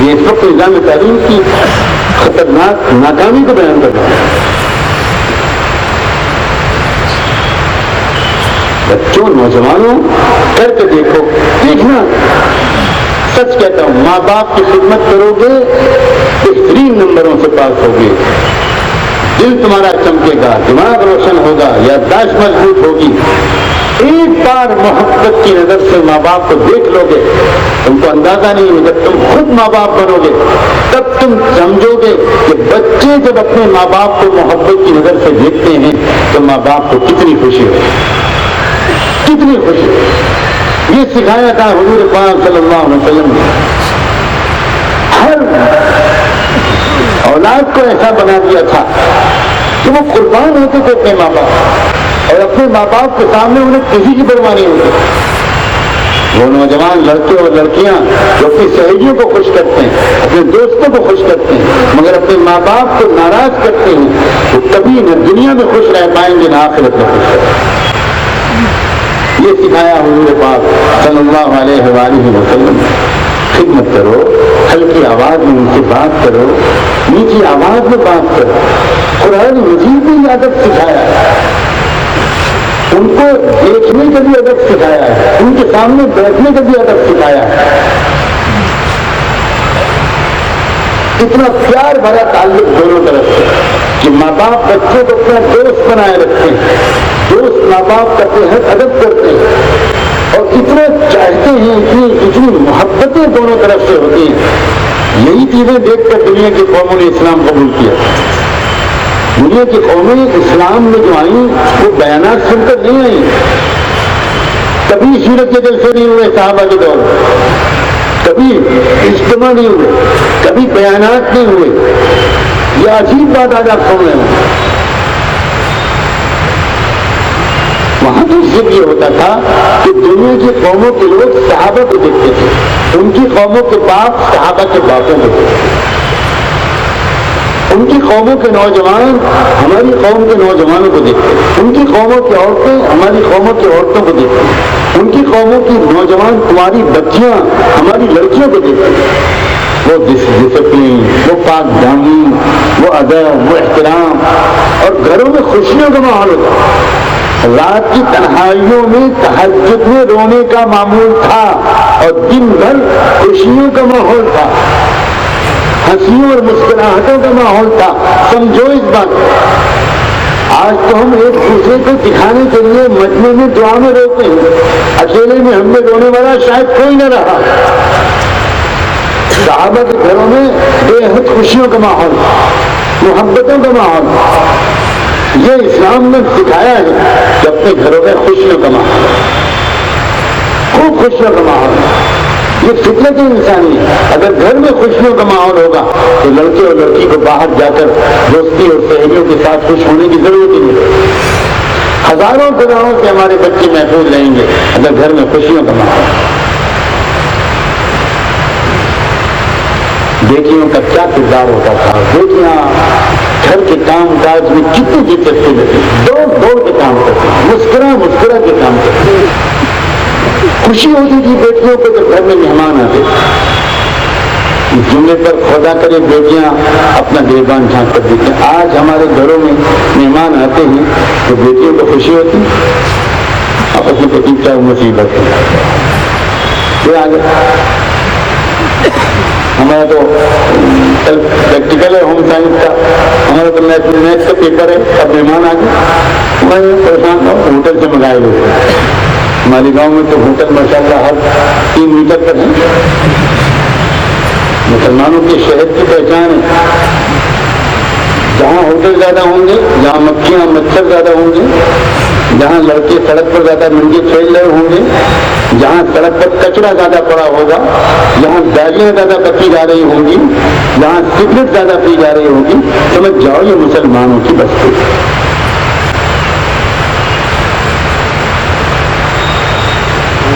یہ اس وقت نظام تعلیم کی خطرناک ناکامی کو بیان کر رہا ہے. بچوں, نوجوانوں, کر کے دیکھو, دیکھنا. سچ کہتا ہوں, ماں باپ کی خدمت کرو گے بہترین نمبروں سے پاس ہوگے, دل تمہارا چمکے گا, دماغ روشن ہوگا, یادداشت مضبوط ہوگی. ایک بار محبت کی نظر سے ماں باپ کو دیکھ لو گے, تم کو اندازہ نہیں ہے, جب تم خود ماں باپ بنو گے تب تم سمجھو گے کہ بچے جب اپنے ماں باپ کو محبت کی نظر سے دیکھتے ہیں تو ماں باپ کو کتنی خوشی ہو, کتنی خوشی. یہ سکھایا تھا حضور پاک صلی اللہ علیہ وسلم نے. ہر اولاد کو ایسا بنا دیا تھا کہ وہ قربان ہوتے تھے اپنے ماں باپ, اور اپنے ماں باپ کے سامنے انہیں کسی کی پرواہ نہیں ہوتی. وہ نوجوان لڑکے اور لڑکیاں جو اپنی سہیلیوں کو خوش کرتے ہیں, اپنے دوستوں کو خوش کرتے ہیں, مگر اپنے ماں باپ کو ناراض کرتے ہیں, وہ کبھی نہ دنیا میں خوش رہ پائیں گے نہ آخرت میں خوش رہ پائیں گے. یہ سکھایا حضور پاک صلی اللہ علیہ وآلہ وسلم. خدمت کرو, ہلکی آواز میں ان سے بات کرو, نیچی آواز میں بات کرو. قرآن مجید نے ادب سکھایا ہے, ان کو دیکھنے کا بھی ادب سکھایا ہے, ان کے سامنے بیٹھنے کا بھی ادب سکھایا ہے. اتنا پیار بھرا تعلق دونوں طرف سے کہ ماں باپ بچوں کو اپنا دوست بنائے رکھتے ہیں, دوست ماں باپ کا بےحد ادب کرتے ہیں, اور اتنا چاہتے ہیں, اتنی محبتیں دونوں طرف سے ہوتی ہیں. یہی چیزیں دیکھ کر دنیا کی قوموں نے اسلام قبول کیا. دنیا کی قومیں اسلام میں جو آئیں وہ بیانات سن کر نہیں آئیں. کبھی سیرت کے جلسے نہیں ہوئے صحابہ کے دور میں, کبھی اجتماع نہیں ہوئے, کبھی بیانات نہیں ہوئے. یہ عجیب بات آج آپ سن رہے ہیں. وہاں تو ذکر یہ ہوتا تھا کہ دنیا کی قوموں کے لوگ صحابہ کو دیکھتے تھے, ان کی قوموں کے باپ صحابہ کے باپوں کو دیکھتے تھے, ان کی قوموں کے نوجوان ہماری قوم کے نوجوانوں کو دیکھتے ہیں, ان کی قوموں کی عورتیں ہماری قوموں کی عورتوں کو دیکھتے ہیں, ان کی قوموں کی نوجوان تمہاری بچیاں ہماری لڑکیوں کو دیکھتے ہیں. وہ ڈسپلن, وہ پاک دامنی, وہ ادب, وہ احترام, اور گھروں میں خوشیوں کا ماحول ہوتا. رات کی تنہائیوں میں تہجد میں رونے کا معمول تھا, اور دن بھر خوشیوں کا ماحول تھا, ہنسیوں اور مسکراہٹوں کا ماحول تھا. سمجھو اس بات کو. آج تو ہم ایک دوسرے کو دکھانے کے لیے مجمع میں دعا میں روتے ہیں, اکیلے میں ہم میں رونے والا شاید کوئی نہ رہا. صحابہ کے گھروں میں بے حد خوشیوں کا ماحول, محبتوں کا ماحول. یہ اسلام نے سکھایا ہے کہ اپنے گھروں میں خوشیوں کا ماحول, خوب خوشیوں کا ماحول. یہ فطرت انسانی ہے. اگر گھر میں خوشیوں کا ماحول ہوگا تو لڑکے اور لڑکی کو باہر جا کر دوستی اور سہیلیوں کے ساتھ خوش ہونے کی ضرورت ہی نہیں. ہزاروں گناہوں سے ہمارے بچے محفوظ رہیں گے اگر گھر میں خوشیوں کا ماحول. بیٹیوں کا کیا کردار ہوتا تھا, بیٹیاں گھر کے کام کاج میں کتنی دلچسپی لیتی, دوڑ کے کام کرتی, مسکرا کے کام کرتی. خوشی ہوتی تھی بیٹیوں کو جب گھر میں مہمان آتے. اس جملے پر خدا کرے بیٹیاں اپنا گریبان جھانک کر دیتی. آج ہمارے گھروں میں مہمان آتے ہیں تو بیٹیوں کو خوشی ہوتی, آپس میں کسی کیا مصیبت ہے. ہمارا تو پریکٹیکل ہے ہوم سائنس کا, ہمارا تو میتھ کا پیپر ہے, اب مہمان آ گئے میں پریشان تھا, ہوٹل سے منگائے ہوئے. ہمارے گاؤں میں تو ہوٹل ماشاءاللہ ہر 3 میٹر پر ہے. مسلمانوں کے شہر کی پہچان ہے. جہاں ہوٹل زیادہ ہوں گے, جہاں مکھیاں مچھر زیادہ ہوں گے, جہاں لڑکے سڑک پر زیادہ ننگے کھیل رہے ہوں گے، جہاں سڑک پر کچرا زیادہ پڑا ہوگا، جہاں گاڑیاں زیادہ بکی جا رہی ہوں گی، جہاں سگریٹ زیادہ پی جا رہی ہوگی، سمجھ جاؤ یہ مسلمانوں کی بستی۔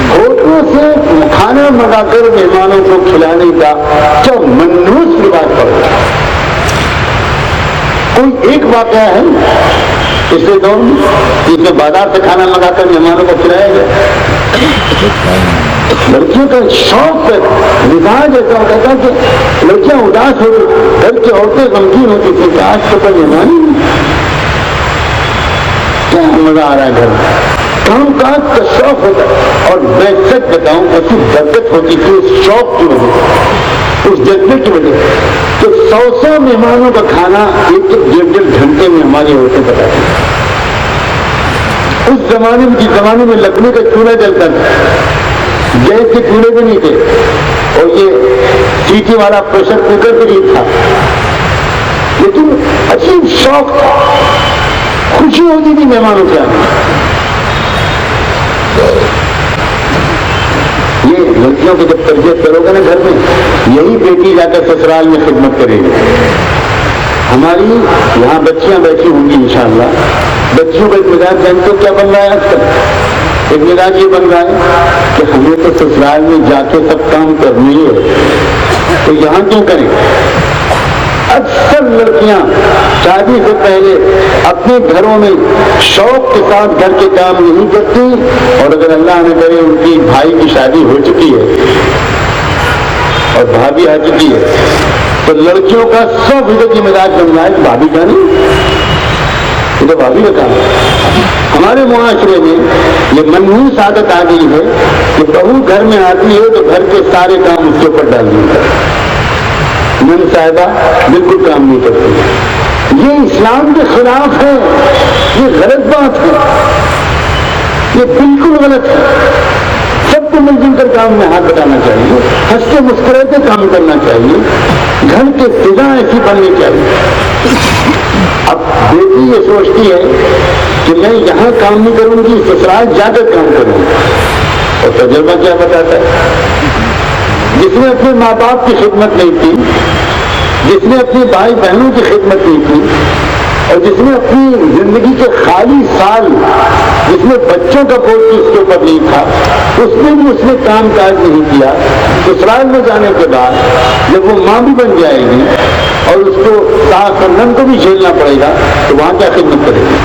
ہوٹلوں سے کھانا منگا کر مہمانوں کو کھلانے کا کیا منحوس رواج پڑ گیا۔ کوئی ایک واقعہ ہے پچھلے دور میں جس میں بازار سے کھانا منگا کر مہمانوں کو کھلایا گیا؟ لڑکیوں کا شوق ہے، مزاج ایسا ہوتا تھا کہ لڑکیاں اداس ہو گھر کی عورتیں غمگین ہوتی تھی کہ آج تو کوئی مہمان ہی نہیں، کیا مزہ آ رہا ہے گھر میں، کام کاج کا شوق ہوتا ہے۔ اور میں سچ بتاؤں ایسی برکت ہوتی تھی اس شوق کی وجہ سے، اس جذبے کی وجہ سے کہ 100 مہمانوں کا کھانا 1-1.5 گھنٹے میں ہماری عورتیں پکاتی تھیں۔ اس زمانے میں جس زمانے میں لکڑی کا چولہا جلتا تھا، گیس کے چولہے بھی نہیں تھے، اور یہ سیٹی والا پریشر کوکر بھی نہیں تھا، لیکن عجیب شوق تھا، خوشی ہوتی تھی مہمانوں کے آنے۔ یہ لڑکیوں کی جب تربیت کرو گے نا گھر میں، یہی بیٹی جا کر سسرال میں خدمت کرے گی۔ ہماری یہاں بچیاں بیٹھی ہوں گی انشاءاللہ، بچیوں کا ایک مزاج جانتے ہو کیا بن رہا ہے آج کل؟ ایک مزاج یہ بن رہا ہے کہ ہمیں تو سسرال میں جا کے سب کام کرنے ہے، تو یہاں کیوں کریں؟ اکثر لڑکیاں شادی سے پہلے اپنے گھروں میں شوق کے ساتھ گھر کے کام نہیں کرتی، اور اگر اللہ نے کرے ان کی بھائی کی شادی ہو چکی ہے اور بھابھی آ چکی ہے تو لڑکیوں کا 100% مزاج بن رہا ہے کہ بھابھی کا نہیں، یہ تو بھابھی کا کام ہے۔ ہمارے معاشرے میں یہ منحوس عادت آ گئی ہے کہ بہو گھر میں آتی ہے تو گھر کے سارے کام اس کے اوپر ڈال دیں گے، نن صاحبہ بالکل کام نہیں کرتی۔ یہ اسلام کے خلاف ہے، یہ غلط بات ہے، یہ بالکل غلط ہے۔ سب کو مل جل کر کام میں ہاتھ بٹانا چاہیے، ہنستے مسکراتے کام کرنا چاہیے، گھر کے فضا ایسی بننی چاہیے۔ اب بیٹی یہ سوچتی ہے کہ میں یہاں کام نہیں کروں گی، سسرال جا کر کام کروں گی، اور تجربہ کیا بتاتا ہے؟ جس نے اپنے ماں باپ کی خدمت نہیں کی، جس نے اپنے بھائی بہنوں کی خدمت نہیں کی، اور جس نے اپنی زندگی کے خالی سال جس میں بچوں کا بوجھ اس کے اوپر نہیں تھا، اس میں بھی اس نے کام کاج نہیں کیا، سسرال میں جانے کے بعد جب وہ ماں بھی بن جائے گی اور اس کو ساس اور نند کو بھی جھیلنا پڑے گا تو وہاں کیا خدمت کرے گی؟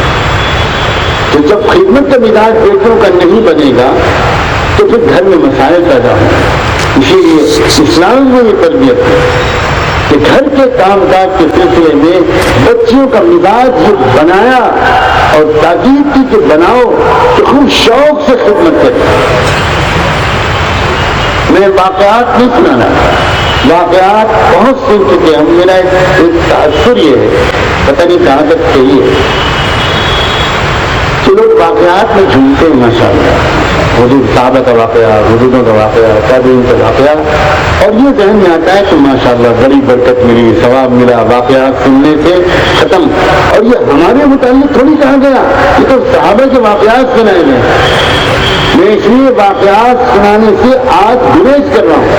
تو جب خدمت کا مزاج بیٹوں کا نہیں بنے گا تو پھر گھر میں مسائل پیدا ہوں گے۔ اسی لیے اسلام میں یہ تربیت ہے کہ گھر کے کام کاج کے سلسلے میں بچیوں کا مزاج یہ بنایا اور تاکید کی کہ بناؤ کہ خوب شوق سے خدمت کریں۔ میں واقعات نہیں سنانا، واقعات بہت سن چکے ہم، میرا ایک تاثر یہ ہے، پتہ نہیں کہاں تک صحیح ہے کہ لوگ واقعات میں جھومتے ہیں ماشاءاللہ، حضور صحابہ کا واقعہ، حضوروں کا واقعہ، تابعین کا واقعہ، اور یہ ذہن میں آتا ہے کہ ماشاءاللہ بڑی برکت ملی، ثواب ملا، واقعات سننے سے ختم، اور یہ ہمارے متعلق تھوڑی کہا گیا، یہ تو صحابہ کے واقعات سنائے گئے۔ میں اس لیے واقعات سنانے سے آج گریز کر رہا ہوں،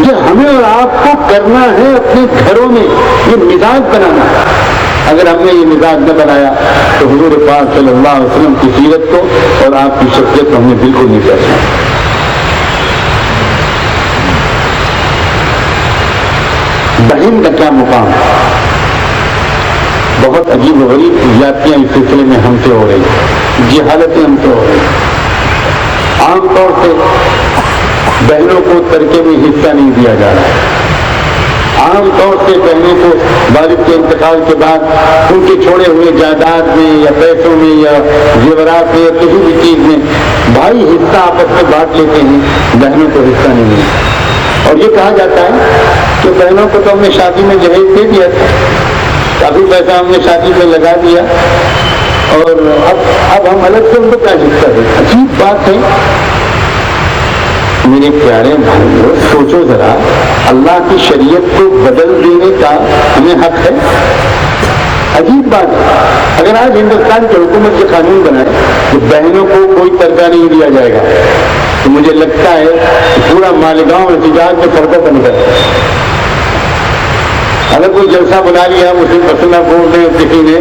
یہ ہمیں اور آپ کو کرنا ہے، اپنے گھروں میں یہ مزاج بنانا ہے۔ اگر ہم نے یہ مزاج نہ بنایا تو حضور پاک صلی اللہ علیہ وسلم کی سیرت کو اور آپ کی شخصیت کو ہم نے بالکل نہیں پہچانا۔ بہن کا کیا مقام ہے؟ بہت عجیب و غریب زیادتیاں اس سلسلے میں ہم سے ہو رہی، جہالتیں ہم سے ہو رہی۔ عام طور سے بہنوں کو ترکے میں حصہ نہیں دیا جا رہا، عام طور سے بہنوں کو والد کے انتقال کے بعد ان کے چھوڑے ہوئے جائیداد میں یا پیسوں میں یا زیورات میں یا کسی بھی چیز میں بھائی حصہ آپس میں بانٹ لیتے ہیں، بہنوں کو حصہ نہیں ملتا۔ اور یہ کہا جاتا ہے کہ بہنوں کو تو ہم نے شادی میں جہیز دے دیا تھا، کافی پیسہ ہم نے شادی میں لگا دیا، اور اب ہم الگ سے ان کو کیا حصہ دیں؟ عجیب بات ہے میرے پیارے بھائیوں، سوچو ذرا، اللہ کی شریعت کو بدل دینے کا ہمیں حق ہے؟ عجیب بات ہے، اگر آج ہندوستان کی حکومت کے قانون بنائے کہ بہنوں کو کوئی پردہ نہیں دیا جائے گا تو مجھے لگتا ہے کہ پورا مالیگاؤں احتجاج میں پردہ بن گیا۔ اگر کوئی جلسہ بلا لیا مسلم پسندہ بورڈ نے کسی نے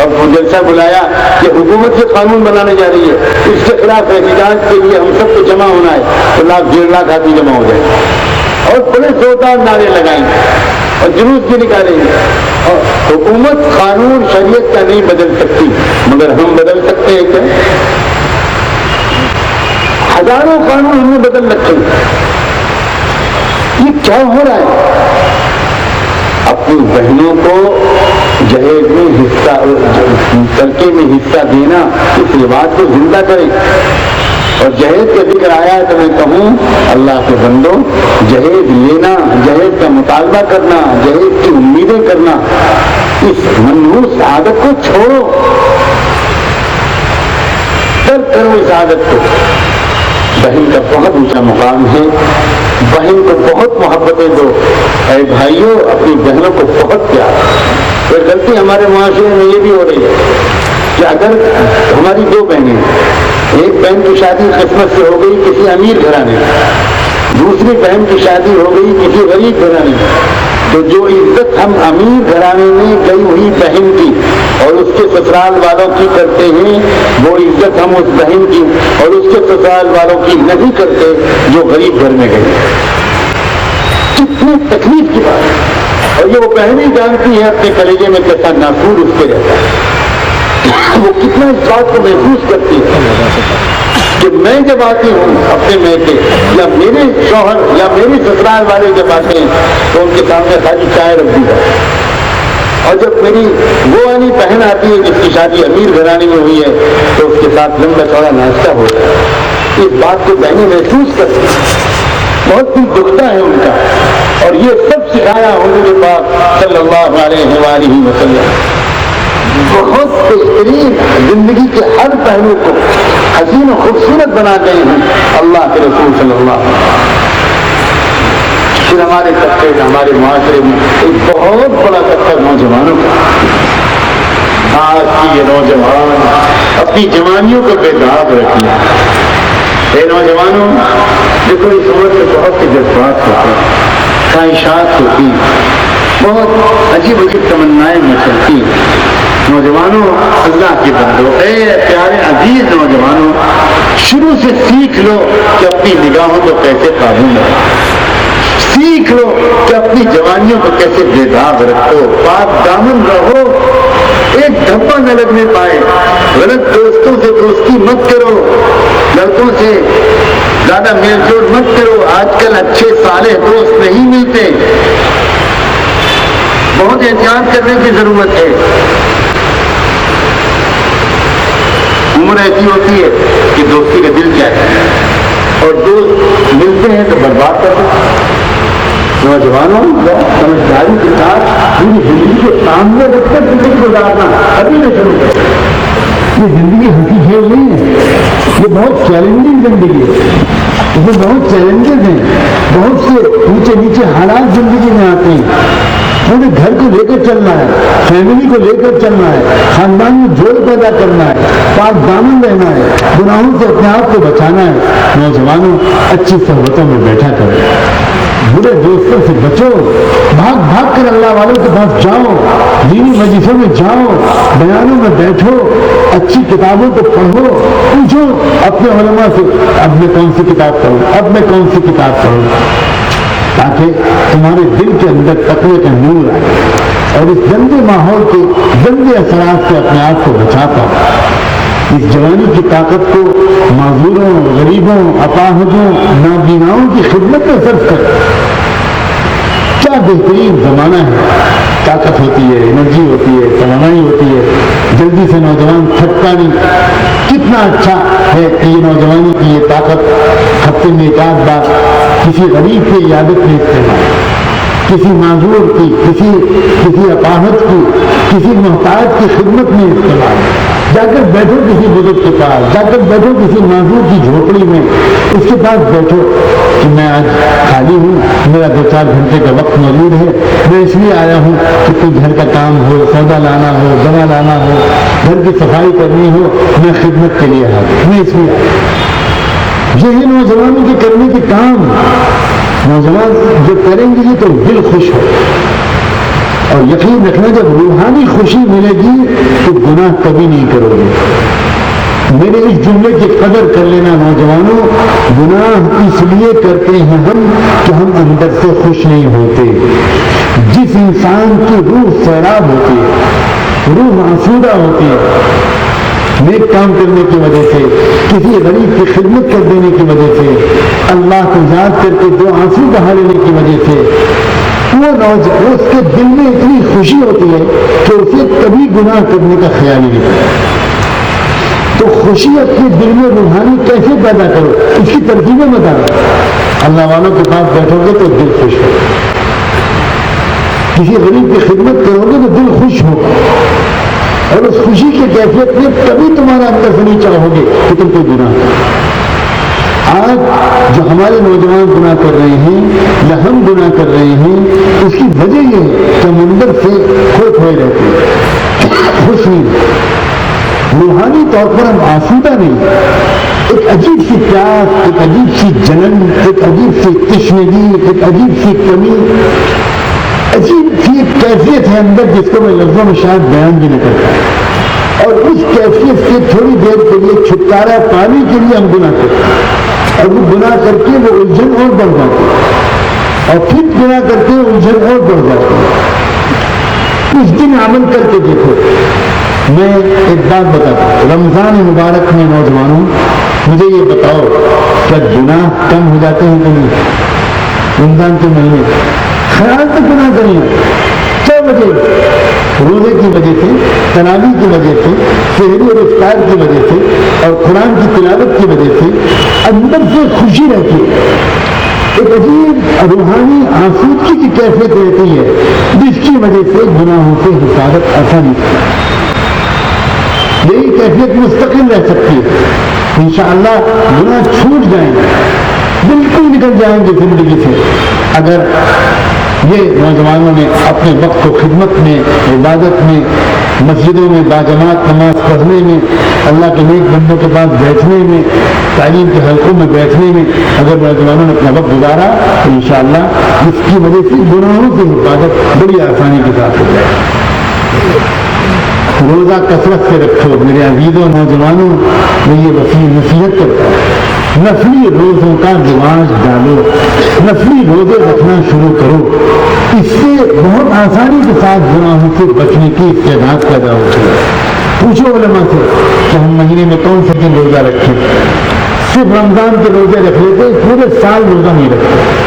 اور وہ جلسہ بلایا کہ حکومت سے قانون بنانے جا رہی ہے، اس کے خلاف احتجاج کے لیے ہم سب کو جمع ہونا ہے، تو 1.5 لاکھ آدمی جمع ہو جائے اور بڑے زوردار نعرے لگائیں گے اور جلوس بھی نکالیں گے۔ اور حکومت قانون شریعت کا نہیں بدل سکتی، مگر ہم بدل سکتے ہیں کیا؟ ہزاروں قانون ہم نے بدل رکھے، یہ کیا ہو رہا ہے؟ اپنی بہنوں کو جہیز میں حصہ، ترکے میں حصہ دینا، اس رواج کو زندہ کریں۔ اور جہیز کا ذکر آیا ہے تو میں کہوں اللہ کے بندوں، جہیز لینا، جہیز کا مطالبہ کرنا، جہیز کی امیدیں کرنا، اس منحوس عادت کو چھوڑو، ترک کرو اس عادت کو۔ بہن کا بہت اونچا مقام ہے، بہن کو بہت محبتیں دو۔ اے بھائیوں، اپنی بہنوں کو بہت پیار۔ ایک غلطی ہمارے معاشرے میں یہ بھی ہو رہی ہے کہ اگر ہماری 2 بہنیں، ایک بہن کی شادی قسمت سے ہو گئی کسی امیر گھرانے میں، دوسری بہن کی شادی ہو گئی کسی غریب گھرانے میں، تو جو عزت ہم امیر گھرانے میں گئی ہوئی بہن کی اور اس کے سسرال والوں کی کرتے ہیں، وہ عزت ہم اس بہن کی اور اس کے سسرال والوں کی نہیں کرتے جو غریب گھر میں گئی۔ کتنی تکلیف کی بات ہے، اور یہ وہ بہن ہی جانتی ہے اپنے کلیجے میں کیسا نافور اس کے رہتا ہے، وہ کتنا اس بات کو محسوس کرتی ہے کہ میں جب آتی ہوں اپنے میکے یا میرے شوہر یا میرے سسرال والے جب آتے ہیں تو ان کے سامنے خالی چائے رکھ دی جاتی ہے، اور جب میری وہ والی بہن آتی ہے جس کی شادی امیر گھرانے میں ہوئی ہے تو اس کے ساتھ لمبا چوڑا ناشتہ ہوتا ہے۔ اس بات کو بہنیں محسوس کرتی ہیں، بہت دل دکھتا ہے ان کا، اور یہ سب سکھایا حضور پاک صلی اللہ علیہ وآلہ وسلم۔ بہت بہترین زندگی کے ہر پہلو کو حسین و خوبصورت بنا گئے ہیں اللہ کے رسول صلی اللہ علیہ وسلم۔ پھر ہمارے طبقے کا، ہمارے معاشرے میں ایک بہت بڑا طبقہ نوجوانوں کا، آج کی یہ نوجوان اپنی جوانیوں کو بے داغ رکھیے۔ اے نوجوانوں، دیکھو اس عمر میں بہت سے جذبات ہوتے ہیں، خواہشات ہوتی ہیں، بہت عجیب عجیب تمنائیں مچلتی ہیں۔ نوجوانوں، اللہ کے بندوں، اے پیارے عزیز نوجوانوں، شروع سے سیکھ لو کہ اپنی نگاہوں کو کیسے قابو میں رکھو، سیکھ لو کہ اپنی جوانیوں کو کیسے بے داغ رکھو، پاک دامن رہو، ایک دھبا نہ لگنے پائے، غلط دوستوں سے دوستی مت کرو، لڑکوں سے زیادہ میل جول مت کرو، آج کل اچھے صالح دوست نہیں ملتے، بہت احتیاط کرنے کی ضرورت ہے۔ عمر ایسی ہوتی ہے کہ دوستی کا دل چاہتا ہے اور دوست ملتے ہیں تو برباد کر دیتے ہیں۔ نوجوانوں، سمجھداری کے ساتھ پوری زندگی کے سامنے رکھ کر زندگی گزارنا ابھی نہ شروع کریں۔ یہ زندگی ہنسی کھیل نہیں ہے، یہ بہت چیلنجنگ زندگی ہے، اس میں بہت چیلنجز ہیں، بہت سے اونچے نیچے حالات زندگی میں آتے ہیں۔ پورے گھر کو لے کر چلنا ہے، فیملی کو لے کر چلنا ہے، خاندان میں جوڑ پیدا کرنا ہے، پاک دامن رہنا ہے، گناہوں سے اپنے آپ کو بچانا ہے۔ نوجوانوں، اچھی صحبتوں میں بیٹھا کرو، برے دوستوں سے بچو، بھاگ بھاگ کر اللہ والوں کے پاس جاؤ، دینی مجلسوں میں جاؤ، بیانوں میں بیٹھو، اچھی کتابوں کو پڑھو، پوچھو اپنے علماء سے اب میں کون سی کتاب پڑھوں، اب میں کون سی کتاب پڑھوں، تاکہ تمہارے دل کے اندر تقوی کا نور آئے اور اس گندے ماحول کے گندے اثرات سے اپنے آپ کو بچا پاؤ۔ اس جوانی کی طاقت کو معذوروں، غریبوں، اپاہجوں، نابیناؤں کی خدمت میں صرف کرو۔ کیا بہترین زمانہ ہے، طاقت ہوتی ہے، انرجی ہوتی ہے، توانائی ہوتی ہے، جلدی سے نوجوان تھکتا نہیں۔ کتنا اچھا ہے کہ یہ نوجوانی کی یہ طاقت ہفتے میں 1 آدھ بار کسی غریب کی عیادت میں استعمال، کسی معذور کی، کسی اپاہج کی، کسی محتاج کی خدمت میں استعمال۔ جا کر بیٹھو کسی بزرگ کے پاس، جا کر بیٹھو کسی معذور کی جھوپڑی میں، اس کے پاس بیٹھو کہ میں آج خالی ہوں، میرا 2-4 گھنٹے کا وقت موجود ہے، میں اس لیے آیا ہوں کہ کوئی گھر کا کام ہو، سودا لانا ہو، دوا لانا ہو، گھر کی صفائی کرنی ہو، میں خدمت کے لیے حاضر، میں اس لیے آیا۔ یہی نوجوانوں کے کرنے کے کام، نوجوان جو کریں گے تو دل خوش ہو، اور یقین رکھنا جب روحانی خوشی ملے گی تو گناہ کبھی نہیں کرو گے۔ میرے اس جملے کی قدر کر لینا نوجوانوں، گناہ اس لیے کرتے ہیں ہم کہ ہم اندر سے خوش نہیں ہوتے۔ جس انسان کی روح سیراب ہوتی ہے، روح آسودہ ہوتی ہے، نیک کام کرنے کی وجہ سے، کسی غریب کی خدمت کر دینے کی وجہ سے، اللہ کو یاد کر کے 2 آنسو بہا لینے کی وجہ سے، وہ اس کے دل میں اتنی خوشی ہوتی ہے کہ اسے کبھی گناہ کرنے کا خیال ہی نہیں کرتا۔ تو خوشی اپنے دل میں روحانی کیسے پیدا کرو، اس کی ترکیبیں بتاؤ۔ اللہ والوں کے پاس بیٹھو گے تو دل خوش ہو، کسی غریب کی خدمت کرو گے تو دل خوش ہوگا، اور اس خوشی کی کیفیت میں کبھی تمہارا اندر سے نہیں چاہو گے کہ تم کوئی گناہ کرو۔ آج جو ہمارے نوجوان گناہ کر رہے ہیں یا ہم گناہ کر رہے ہیں، اس کی وجہ یہ ہے کہ ہم اندر سے کھوئے کھوئے رہتے ہیں، خوش نہیں، روحانی طور پر ہم آسودہ نہیں، ایک عجیب سی پیاس، ایک عجیب سی جلن، ایک عجیب سی تشنگی، ایک عجیب سی کمی، عجیب سی ایک کیفیت ہے اندر جس کو میں لفظوں میں شاید بیان بھی نہ کرتا، اور اس کیفیت سے تھوڑی دیر کے لیے چھٹکارا پانے کے لیے ہم گناہ کرتے ہیں، اور وہ گناہ کر کے وہ الجھن اور بڑھ جاتی ہے، اور پھر گناہ کر کے الجھن اور بڑھ جاتی ہے۔ اس دن عمل کر کے دیکھو۔ میں ایک بات بتاتا ہوں، رمضان مبارک میں نوجوانوں مجھے یہ بتاؤ کیا گناہ کم ہو جاتے ہیں کہ نہیں؟ رمضان کے مہینے خیال سے گناہ کریں، کیا وجہ؟ روزے کی وجہ سے، تراویح کی وجہ سے، سحری اور افطار کی وجہ سے، اور قرآن کی تلاوت کی وجہ سے اندر سے خوشی رہتی ہے، ایک عجیب روحانی آسودگی کی کیفیت رہتی ہے، جس کی وجہ سے گناہوں سے حفاظت آسانی ہے۔ یہی کیفیت مستقل رہ سکتی ہے، انشاءاللہ گناہ چھوٹ جائیں گے، بالکل نکل جائیں گے زندگی سے، اگر یہ نوجوانوں نے اپنے وقت کو خدمت میں، عبادت میں، مسجدوں میں باجماعت نماز پڑھنے میں، اللہ کے نیک بندوں کے پاس بیٹھنے میں، تعلیم کے حلقوں میں بیٹھنے میں اگر نوجوانوں نے اپنا وقت گزارا تو انشاءاللہ اس کی وجہ سے گناہوں کی حفاظت بڑی آسانی کے ساتھ ہو جائے۔ روزہ کثرت سے رکھو میرے عزیزوں نوجوانوں، میں یہ وسیع نصیحت کرتا ہوں، نفلی روزوں کا رواج ڈالو، نفلی روزے رکھنا شروع کرو، اس سے بہت آسانی کے ساتھ گناہوں سے بچنے کی استعداد پیدا ہوتی ہے۔ پوچھو علماء سے کہ ہم مہینے میں کون سے دن روزہ رکھیں، صرف رمضان کے روزے رکھ لیتے، پورے سال روزہ نہیں رکھتے،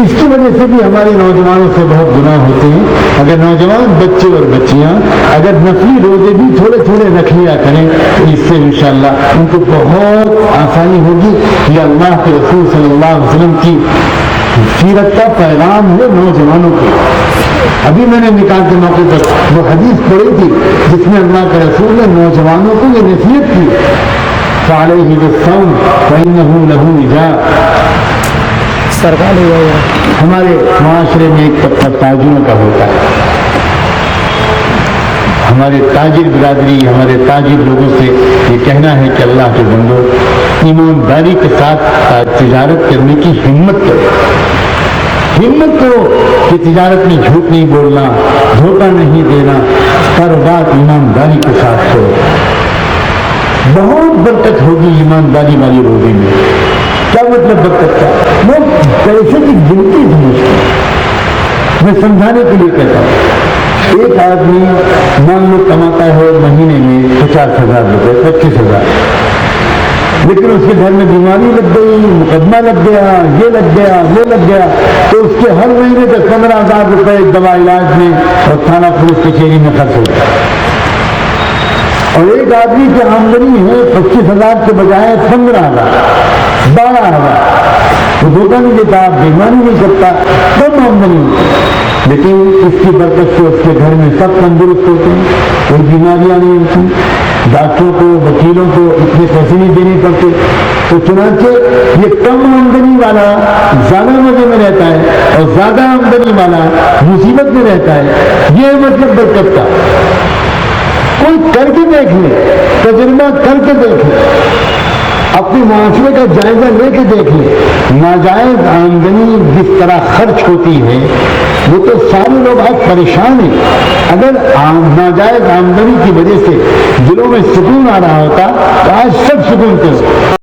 اس کی وجہ سے بھی ہمارے نوجوانوں سے بہت گناہ ہوتے ہیں۔ اگر نوجوان بچے اور بچیاں اگر نفلی روزے بھی تھوڑے تھوڑے رکھ لیا کریں تو اس سے انشاءاللہ ان کو بہت آسانی ہوگی۔ یہ اللہ کے رسول صلی اللہ علیہ وسلم کی سیرت کا پیغام ہے نوجوانوں کو۔ ابھی میں نے نکاح کے موقع پر وہ حدیث پڑھی تھی جس میں اللہ کے رسول نے نوجوانوں کو یہ نصیحت کی، فعلیہ بالصوم فإنہ لہ وجاء۔ ہمارے معاشرے میں ایک طبقہ تاجروں کا ہوتا ہے، ہمارے تاجر برادری، ہمارے تاجر لوگوں سے یہ کہنا ہے کہ اللہ کے بندو ایمانداری کے ساتھ تجارت کرنے کی ہمت کرو کہ تجارت میں جھوٹ نہیں بولنا، دھوکہ نہیں دینا، کاروبار ایمانداری کے ساتھ کرو، بہت برکت ہوگی ایمانداری والی روزی میں۔ کیا مطلب برکت کا؟ وہ پیسے کی گنتی سمجھتے ہیں، میں سمجھانے کے لیے کہتا ہوں، ایک آدمی مان لو کماتا ہے مہینے میں 50,000 روپے، 25,000، لیکن اس کے گھر میں بیماری لگ گئی، مقدمہ لگ گیا، یہ لگ گیا، وہ لگ گیا، تو اس کے ہر مہینے 10-15,000 روپے دوا علاج میں اور تھانہ پولیس کچہری میں خرچ ہو گیا۔ اور ایک آدمی کی آمدنی ہے 25,000 کے بجائے 15,000، 12,000، وہ دھوکہ نہیں دیتا، بیماری نہیں کرتا، کم آمدنی ہوتی، لیکن اس کی برکت سے اس کے گھر میں سب تندرست ہوتے ہیں، کوئی بیماریاں نہیں ہوتی، ڈاکٹروں کو وکیلوں کو اتنے پیسے نہیں دینے پڑتے، تو چنانچہ یہ کم آمدنی والا زیادہ مزے میں رہتا ہے اور زیادہ آمدنی والا مصیبت میں رہتا ہے۔ یہ مطلب برکت کا۔ کوئی کر کے دیکھ لے، تجربہ کر کے دیکھ لے، اپنے معاشرے کا جائزہ لے کے دیکھ لے، ناجائز آمدنی جس طرح خرچ ہوتی ہے وہ تو سارے لوگ آج پریشان ہیں۔ اگر ناجائز آمدنی کی وجہ سے دلوں میں سکون آ رہا ہوتا تو آج سب سکون تھے۔